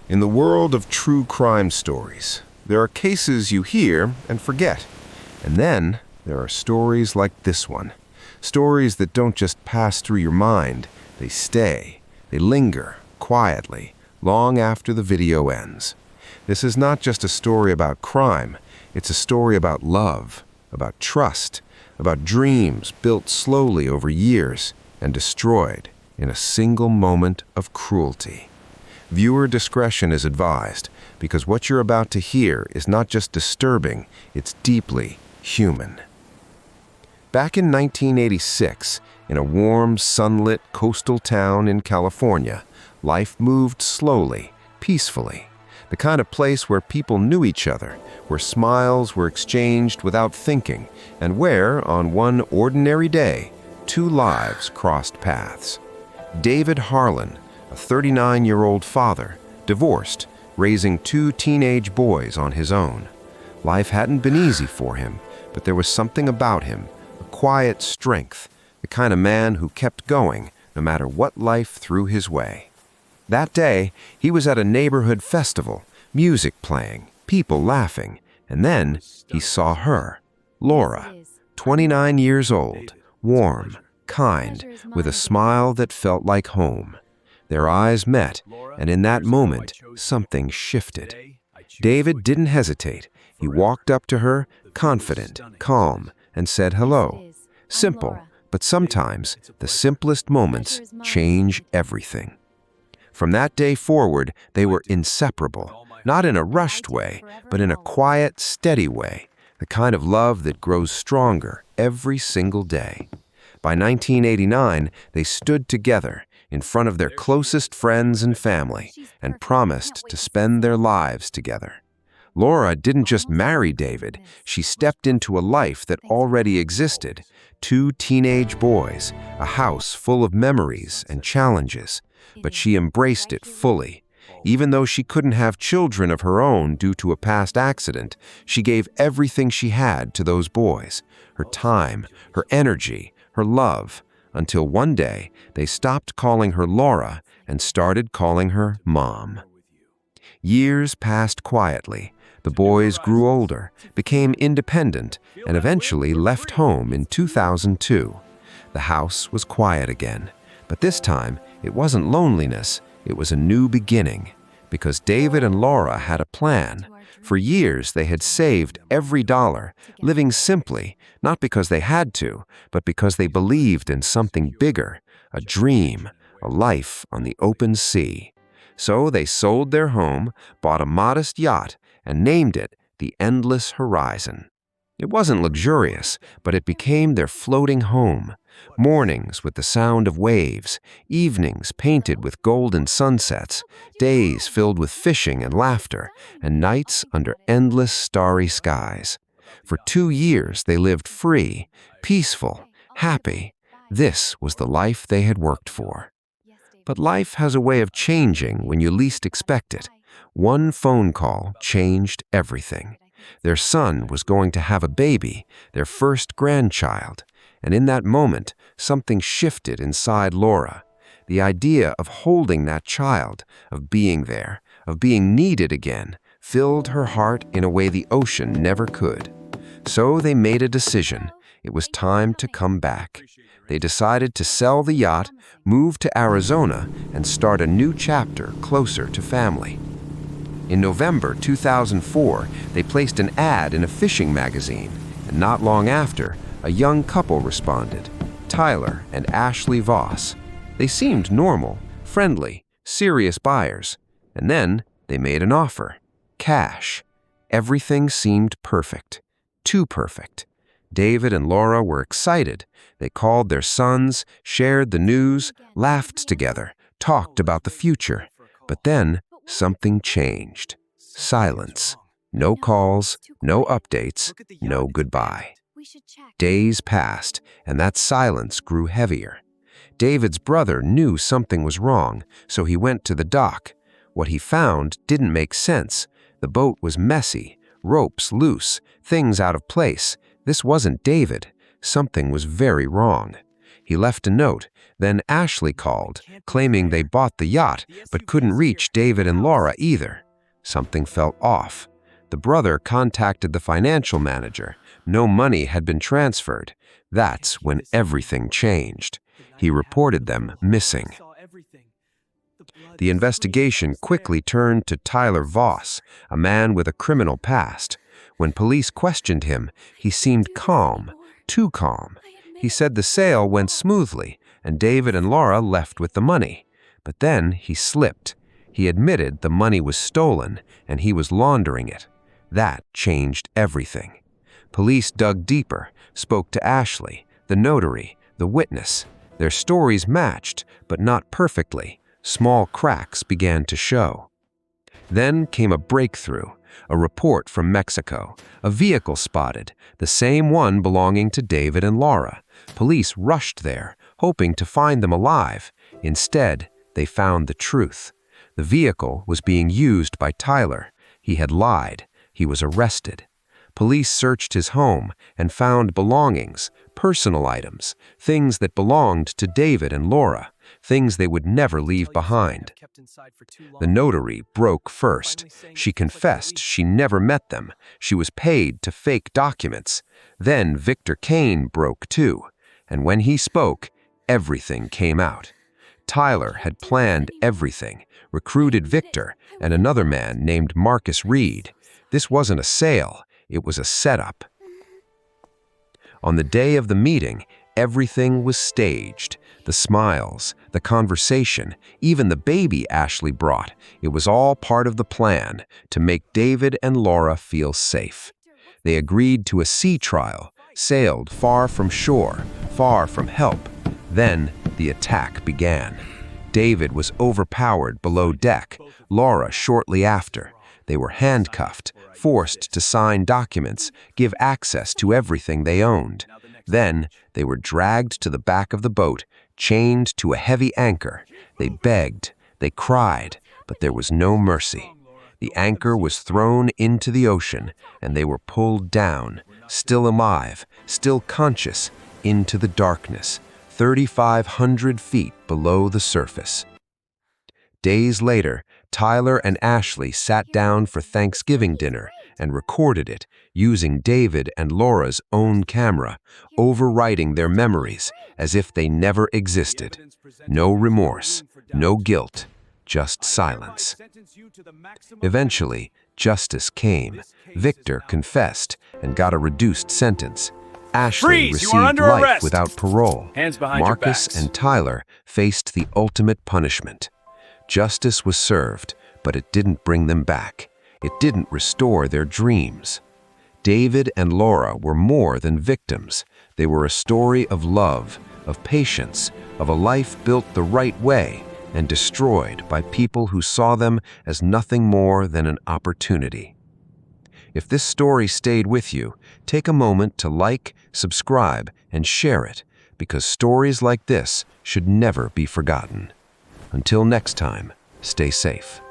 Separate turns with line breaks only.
In the world of true crime stories, there are cases you hear and forget. And then there are stories like this one. Stories that don't just pass through your mind, they stay. They linger, quietly, long after the video ends. This is not just a story about crime, it's a story about love, about trust, about dreams built slowly over years and destroyed in a single moment of cruelty. Viewer discretion is advised, because what you're about to hear is not just disturbing, it's deeply human. Back in 1986, in a warm, sunlit coastal town in California, life moved slowly, peacefully. The kind of place where people knew each other, where smiles were exchanged without thinking, and where, on one ordinary day, two lives crossed paths. David Harlan, a 39-year-old father, divorced, raising two teenage boys on his own. Life hadn't been easy for him, but there was something about him, a quiet strength, the kind of man who kept going no matter what life threw his way. That day, he was at a neighborhood festival, music playing, people laughing, and then he saw her, Laura, 29 years old, warm, kind, with a smile that felt like home. Their eyes met, and in that moment, something shifted. David didn't hesitate. He walked up to her, confident, calm, and said hello. Simple, but sometimes the simplest moments change everything. From that day forward, they were inseparable, not in a rushed way, but in a quiet, steady way, the kind of love that grows stronger every single day. By 1989, they stood together in front of their closest friends and family and promised to spend their lives together. Laura didn't just marry David, she stepped into a life that already existed, two teenage boys, a house full of memories and challenges, but she embraced it fully. Even though she couldn't have children of her own due to a past accident, she gave everything she had to those boys, her time, her energy, her love, until one day they stopped calling her Laura and started calling her Mom. Years passed quietly. The boys grew older, became independent, and eventually left home in 2002. The house was quiet again, but this time it wasn't loneliness, it was a new beginning, because David and Laura had a plan. For years they had saved every dollar, living simply, not because they had to, but because they believed in something bigger, a dream, a life on the open sea. So they sold their home, bought a modest yacht, and named it the Endless Horizon. It wasn't luxurious, but it became their floating home. Mornings with the sound of waves, evenings painted with golden sunsets, days filled with fishing and laughter, and nights under endless starry skies. For 2 years they lived free, peaceful, happy. This was the life they had worked for. But life has a way of changing when you least expect it. One phone call changed everything. Their son was going to have a baby, their first grandchild. And in that moment, something shifted inside Laura. The idea of holding that child, of being there, of being needed again, filled her heart in a way the ocean never could. So they made a decision. It was time to come back. They decided to sell the yacht, move to Arizona, and start a new chapter closer to family. In November 2004, they placed an ad in a fishing magazine, and not long after, a young couple responded, Tyler and Ashley Voss. They seemed normal, friendly, serious buyers. And then they made an offer. Cash. Everything seemed perfect. Too perfect. David and Laura were excited. They called their sons, shared the news, laughed together, talked about the future. But then something changed. Silence. No calls, no updates, no goodbye. Days passed, and that silence grew heavier. David's brother knew something was wrong, so he went to the dock. What he found didn't make sense. The boat was messy, ropes loose, things out of place. This wasn't David. Something was very wrong. He left a note. Then Ashley called, claiming they bought the yacht, but couldn't reach David and Laura either. Something felt off. The brother contacted the financial manager. No money had been transferred. That's when everything changed. He reported them missing. The investigation quickly turned to Tyler Voss, a man with a criminal past. When police questioned him, he seemed calm, too calm. He said the sale went smoothly, and David and Laura left with the money. But then he slipped. He admitted the money was stolen, and he was laundering it. That changed everything. Police dug deeper, spoke to Ashley, the notary, the witness. Their stories matched, but not perfectly. Small cracks began to show. Then came a breakthrough, a report from Mexico. A vehicle spotted, the same one belonging to David and Laura. Police rushed there, hoping to find them alive. Instead, they found the truth. The vehicle was being used by Tyler. He had lied. He was arrested. Police searched his home and found belongings, personal items, things that belonged to David and Laura, things they would never leave behind. The notary broke first. She confessed she never met them. She was paid to fake documents. Then Victor Kane broke too. And when he spoke, everything came out. Tyler had planned everything, recruited Victor and another man named Marcus Reed. This wasn't a sale. It was a setup. On the day of the meeting, everything was staged. The smiles, the conversation, even the baby Ashley brought. It was all part of the plan to make David and Laura feel safe. They agreed to a sea trial, sailed far from shore, far from help. Then the attack began. David was overpowered below deck, Laura shortly after. They were handcuffed, forced to sign documents, give access to everything they owned. Then they were dragged to the back of the boat, chained to a heavy anchor. They begged, they cried, but there was no mercy. The anchor was thrown into the ocean, and they were pulled down, still alive, still conscious, into the darkness, 3,500 feet below the surface. Days later, Tyler and Ashley sat down for Thanksgiving dinner and recorded it, using David and Laura's own camera, overwriting their memories as if they never existed. No remorse, no guilt, just silence. Eventually, justice came. Victor confessed and got a reduced sentence. Ashley received life without parole. Marcus and Tyler faced the ultimate punishment. Justice was served, but it didn't bring them back. It didn't restore their dreams. David and Laura were more than victims. They were a story of love, of patience, of a life built the right way and destroyed by people who saw them as nothing more than an opportunity. If this story stayed with you, take a moment to like, subscribe, and share it, because stories like this should never be forgotten. Until next time, stay safe.